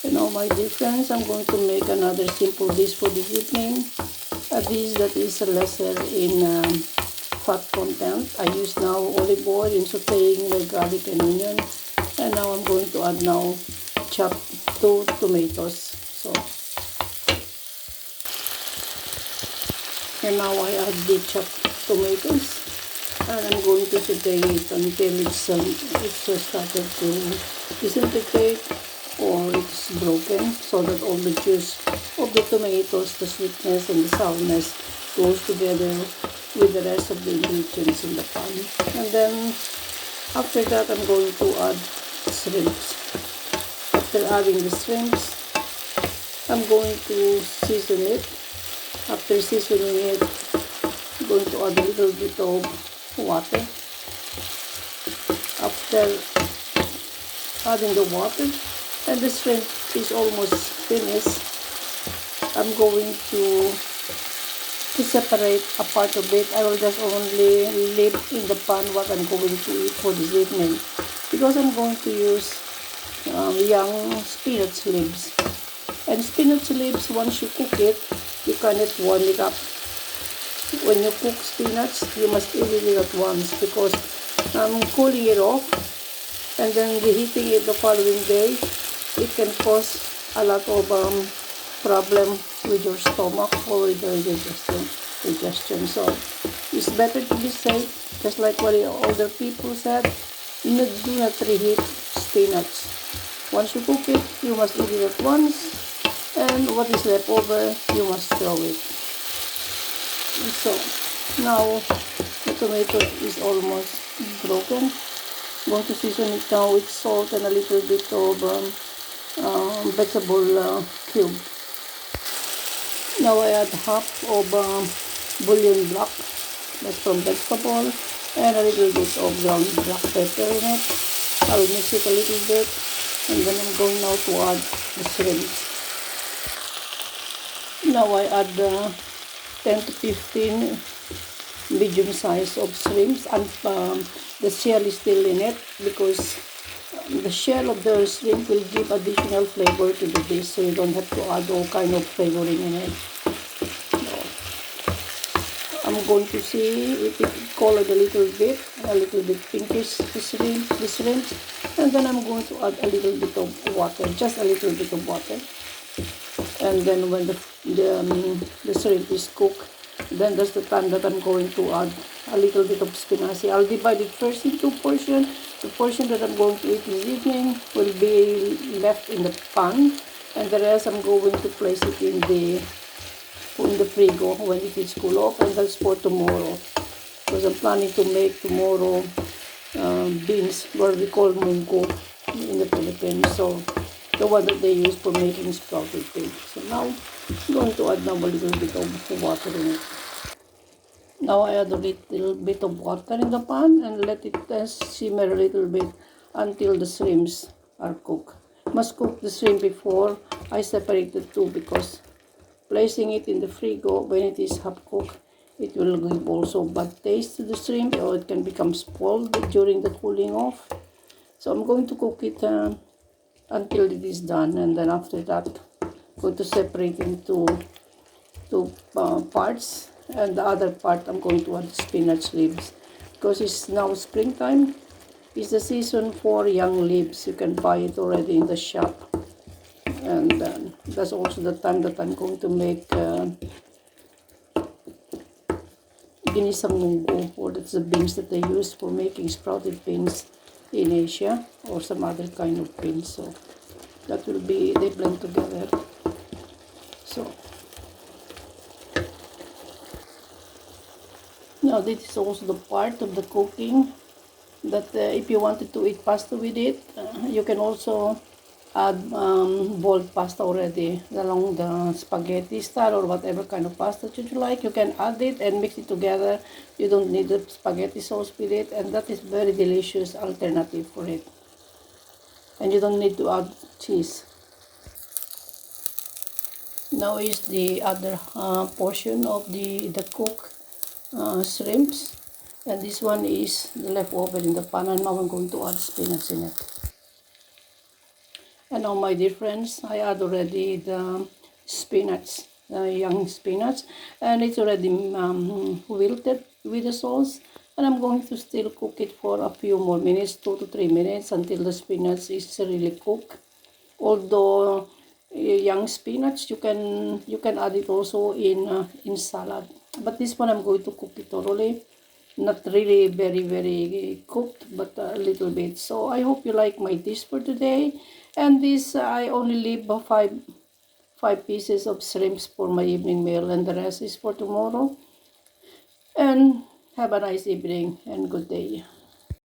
You know, my dear friends, I'm going to make another simple dish for this evening. A dish that is lesser in fat content. I use now olive oil in sauteing my garlic and onion. And now I'm going to add now chopped 2 tomatoes. So, and now I add the chopped tomatoes. And I'm going to saute it until it's started to disintegrate or it's broken, so that all the juice of the tomatoes, the sweetness and the sourness goes together with the rest of the ingredients in the pan. And then after that, I'm going to add shrimps. After adding the shrimps, I'm going to season it. After seasoning it, I'm going to add a little bit of water. After adding the water and the shrimp is almost finished, I'm going to separate a part of it. I will just only leave in the pan what I'm going to eat for this evening, because I'm going to use young spinach leaves. And spinach leaves, once you cook it, you cannot warm it up. When you cook spinach, you must eat it at once, because cooling it off and then reheating it the following day, it can cause a lot of problem with your stomach or with your digestion. So it's better to be safe, just like what the older people said. Do not reheat spinach. Once you cook it, you must eat it at once, and what is left over, you must throw it. So now the tomato is almost broken. I'm going to season it now with salt and a little bit of vegetable cube. Now I add half of bouillon block, that's from vegetable, and a little bit of ground black pepper in it. I will mix it a little bit, and then I'm going now to add the shrimps. Now I add 10 to 15 medium size of shrimps, and the shell is still in it, because the shell of the shrimp will give additional flavor to the dish, so you don't have to add all kind of flavoring in it. So, I'm going to see if it colored a little bit pinkish, the shrimps, and then I'm going to add a little bit of water, just a little bit of water. And then when the shrimp is cooked, then that's the time that I'm going to add a little bit of spinach. I'll divide it first into portions. The portion that I'm going to eat this evening will be left in the pan, and the rest I'm going to place it in the frigo when it is cool off, and that's for tomorrow, because I'm planning to make tomorrow beans, what we call munggo in the Philippines. So the one that they use for making sprouted beans. So now I'm going to add now a little bit of water in it. Now I add a little bit of water in the pan and let it simmer a little bit until the shrimps are cooked. Must cook the shrimp before I separate the two, because placing it in the frigo when it is half cooked, it will give also bad taste to the shrimp, or it can become spoiled during the cooling off. So I'm going to cook it until it is done, and then after that I'm going to separate into two parts, and the other part I'm going to add spinach leaves, because it's now springtime. It's the season for young leaves. You can buy it already in the shop, and that's also the time that I'm going to make ginisang munggo, or that's the beans that they use for making sprouted beans in Asia, or some other kind of beans. So that will be, they blend together. So now this is also the part of the cooking that if you wanted to eat pasta with it, you can also add boiled pasta already along the spaghetti style, or whatever kind of pasta that you like. You can add it and mix it together. You don't need the spaghetti sauce with it, and that is very delicious alternative for it. And you don't need to add cheese. Now is the other portion of the cooked shrimps, and this one is the leftover in the pan, and now I'm going to add spinach in it. And now, my dear friends, I add already the spinach, the young spinach, and it's already wilted with the sauce. And I'm going to still cook it for a few more minutes, 2 to 3 minutes, until the spinach is really cooked. Although young spinach, you can add it also in salad. But this one I'm going to cook it thoroughly. Not really very, very cooked, but a little bit. So I hope you like my dish for today. And this, I only leave five pieces of shrimps for my evening meal, and the rest is for tomorrow. And have a nice evening and good day.